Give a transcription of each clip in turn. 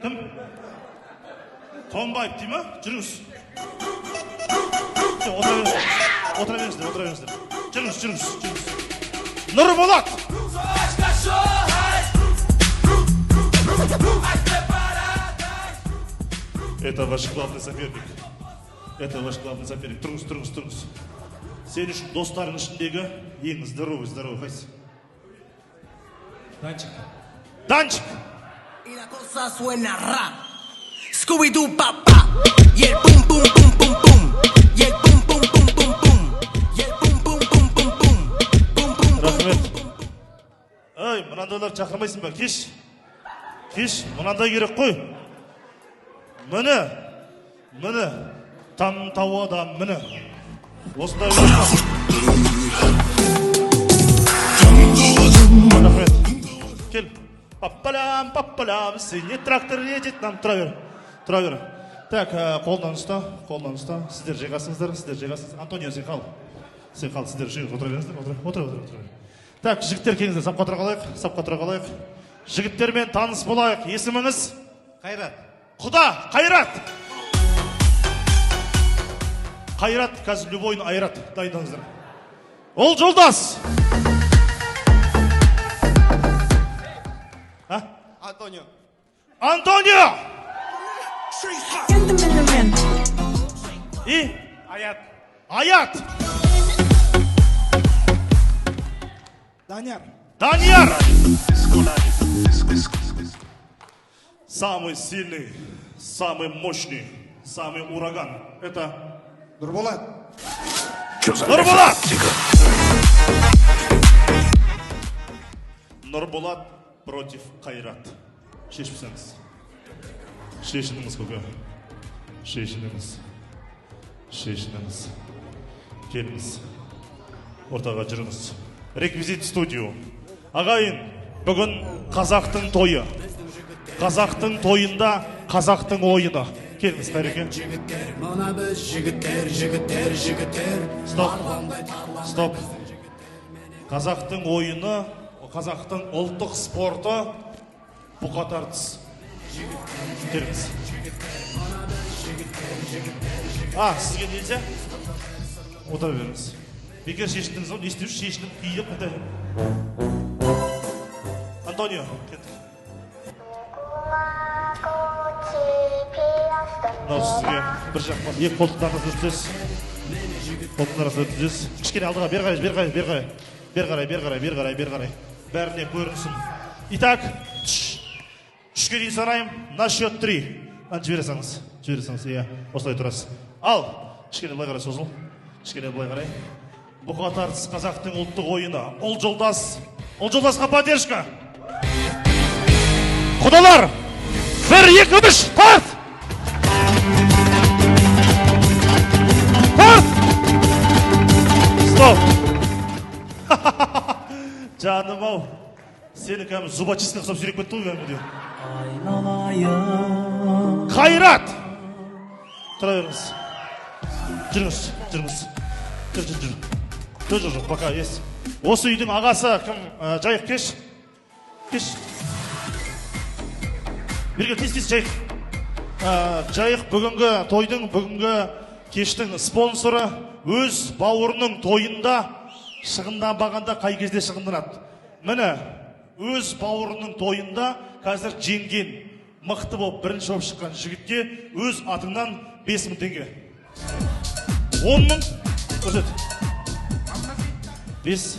Кім? Қонбаев дей ма? Жүріңіз. Отыра беріңіздер. Жүріңіз. Нұрболат! Это ваш главный соперник. Тұрыңыз. Сен үшін достарың ішіндегі ең здоровый қайсы? Данчик! Y la cosa suena rap. Scooby-Doo papá. Y el pum pum pum pum pum. Y el pum pum pum pum pum. Y el pum pum pum pum pum. Pum pum pum. Рахмет. Ай, мынандайлар шақырмайсың ба? Кеш, мынандай керек қой. Міне. Там тауада міне. Осындай рахмет. Кел. Паппалам, синий трактор едет нам. Тұра бер. Так, қолдан ұста. Сіздер жайғасыңыздар. Антонио, сен қал, сіздер жайғыз. Отыра беріңіздер. Отыра. Так, жігіттер келіңіздер. Сапқа тұра қалайық. Жігіттермен таныс болайық. Есіміңіз? Қайрат. Құда, Қайрат, қазір любойын айрат. Дайындаңыздар. Ол жолдас. Антонио! И? Аят. Данияр. Самый сильный, самый мощный, самый ураган. Это Нұрболат. Нұрболат против Қайрат. Шешініңіз көке. Шешініңіз. Келіңіз. Ортаға жүріңіз. Реквизит студио. Ағайын, бүгін қазақтың тойы. Қазақтың тойында қазақтың ойыны. Келіңіз, Қайреке. Мына біз жігіттер. Стоп. Қазақтың ойыны, қазақтың ұлттық спорты бұқа тартыс. Келіңіз. Сізге нельзя? Отыра беріңіз. Бекер шешіндіңіз ғой, не істеуші шешініп кейіп қайда. Антонио, кеттік. Мынау сізге бір жақпан, екі қолтықтарыңызды өткізесіз. Кішкене алдыға, бер қарай. Бәріне көрінсін. Итак, үшке дейін санайым, на счет 3. Жібересіңіз, иә, осылай тұрасыз. Ал, кішкене былай қарай созыл. Бұқа тартыс қазақтың ұлттық ойыны. Ол жолдасқа поддержка. Құдалар, 1, 2, 3, тарт! Стоп! Жаным ау, сені кәмі зубочистка қысап сүйрек бетті ғой кәмі. Қайрат! Тұра беріңіз. Жүріңіз. Жүр, пока, есть. Осы үйдің ағасы кім? Жайық, кеш. Берге, тез, Жайық. Жайық бүгінгі кештің спонсоры өз бауырының тойында шығынданбағанда қай кезде шығынданады. Міне, өз бауырының тойында қазір жеңген, мықты болып бірінші болып шыққан жігітке өз атыңнан 5.000 теңге. 10.000 көрсет. 5.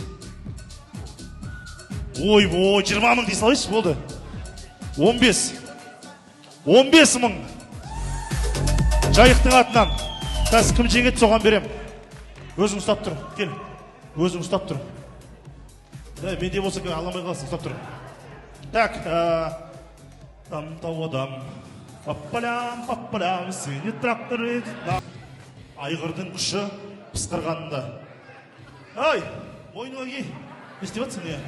Ой, 20.000 дей салайшы, болды. 15.000 Жайықтың атынан. Қазір кім жеңеді, соған берем. Өзің ұстап тұр, кел. Өзің ұстап тұр. Менде болса аламай қаласың, ұстап тұр. Так, там тауадам. Паппалям, синий трактор едет. Айғырдың күші пысқырғанында. Ай, мойныңа кей. Не істеп жатсың, не?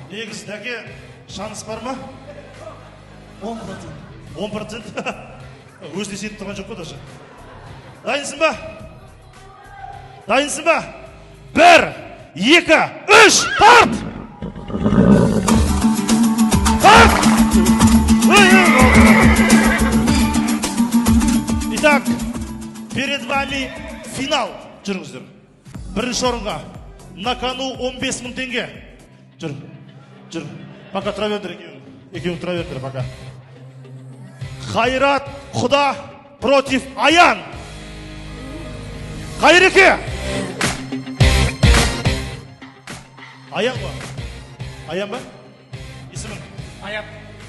Негіз, дәке, шаныс бар ма? 10%? Өзіне сеніп тұрған жоқ қой даже. Дайынсың ба? 1, 2, 3, тарт! финал. Жүріңіздер. Бірінші орынға. На кону 15 000 теңге. Жүр. Пока тұра бердір екеуің тұра бердір пока. Қайрат Құда против Аян. Қайреке. Аян ба? Аян ба? Есімің?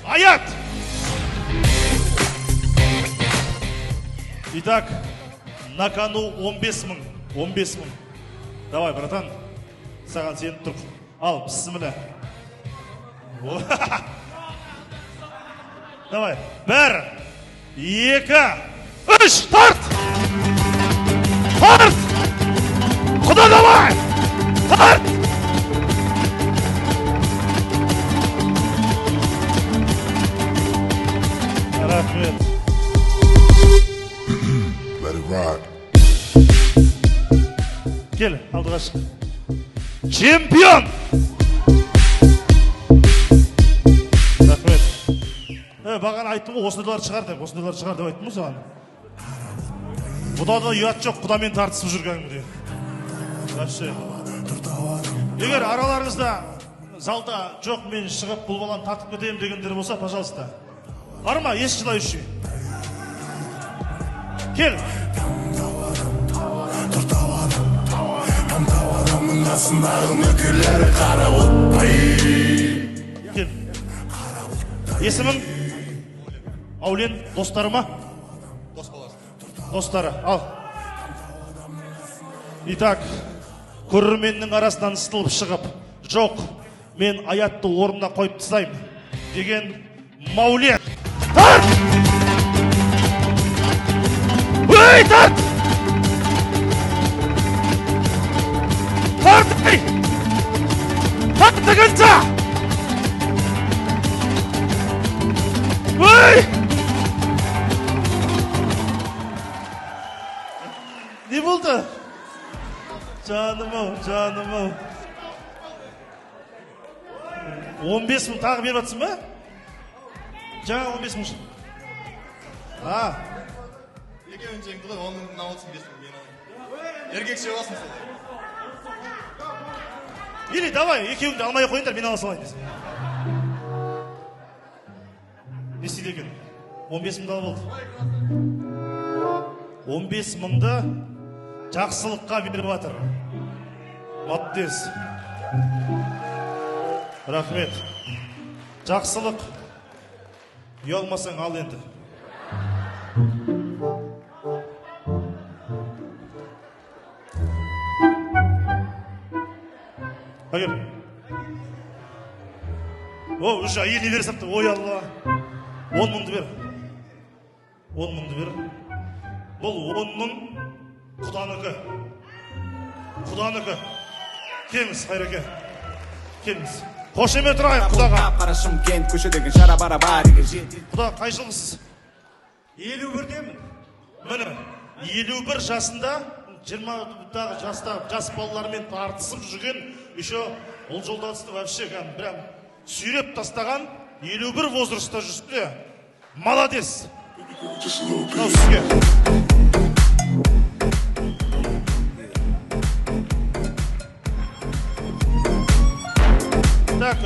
Аят. Итак, на кону 15 000. 15 000. Давай, братан. Саған сеніп тұр. Ал, бісмілі. Давай. 1, 2, 3, тарт! Тарт! Құда давай! Тарт! Рахмет. Let it rock. Кел, алдыға шық. Чемпион! Рахмет. Бағана айттым ғой, осындайлар шығар деп айттым ғой саған. Құдада ұят жоқ, құдамен тартысып жүргенімде. Вообще. Егер араларыңызда залда жоқ, мен шығып бұл баланы тартып кетемін дегендер болса, пожалуйста. Бар ма, ес желающий? Кел. Кел. Есімің? Аулен, достары ма? Достары, ал. Итак, көрерменнің арасынан ыстылып шығып, жоқ, мен Аятты орнына қойып тастаймын деген Маулен. Тарт! Өй, тарт! Тарт, ей! Тарт дегенше! Өй! Не болды? Жаным-ау. 15 000 тағы беріп атсың ба? Жаңа 15 000. Екеуін жеңді ғой, оның наутсын 5 000 мен алайын. Еркекше болсын сол. Или давай, екеуіңді алмай қойыңдар, мен ала салайын десең. Не істейді екен? 15 000 болды. 15 000-ды жақсылыққа беріп жатыр. Молодец. Рахмет. Жақсылық. Ұялмасаң ал енді. Әкел. О, уже әйеліне бере сапты. Ой, Алла. 10 000-ды бер. 10 000-ды бер. Бұл 10 000 Құданыкі. Құданыкі. Келіңіз, Қайреке. Келіңіз. Қошемет ұрайық Құдаға. Құда, қай жылғысыз? 51-демін. Міне, 51 жасында 20-дағы жас балалармен тартысып жүрген, еще ол жолдасты вообще прям сүйреп тастаған 51 возрастта жүрсті. Молодец. Мынау сізге. Так,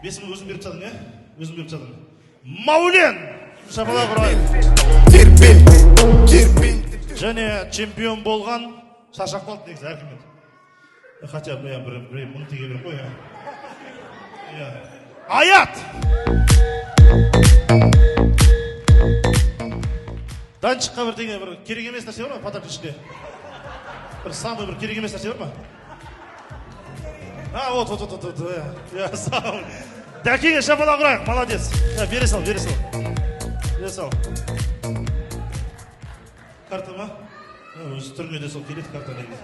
5 000 өзім беріп чадың, өзім беріп чадың. Маулен! Шапалақ ұрайын. Және чемпион болған шашақ қалды негізі әркімет. Хотя бы бір 1000 теңге беріп қой. Аят! Данчыққа бір теңге, бір керек емес нәрсе бар ма подарок ішінде? Бір самый бір керек емес нәрсе бар ма? Вот. Сау. Дәкеге шапалақ ұрайық, молодец. Бере сал. Карта ма? Өзі түрмеде сол келеді карта негізі.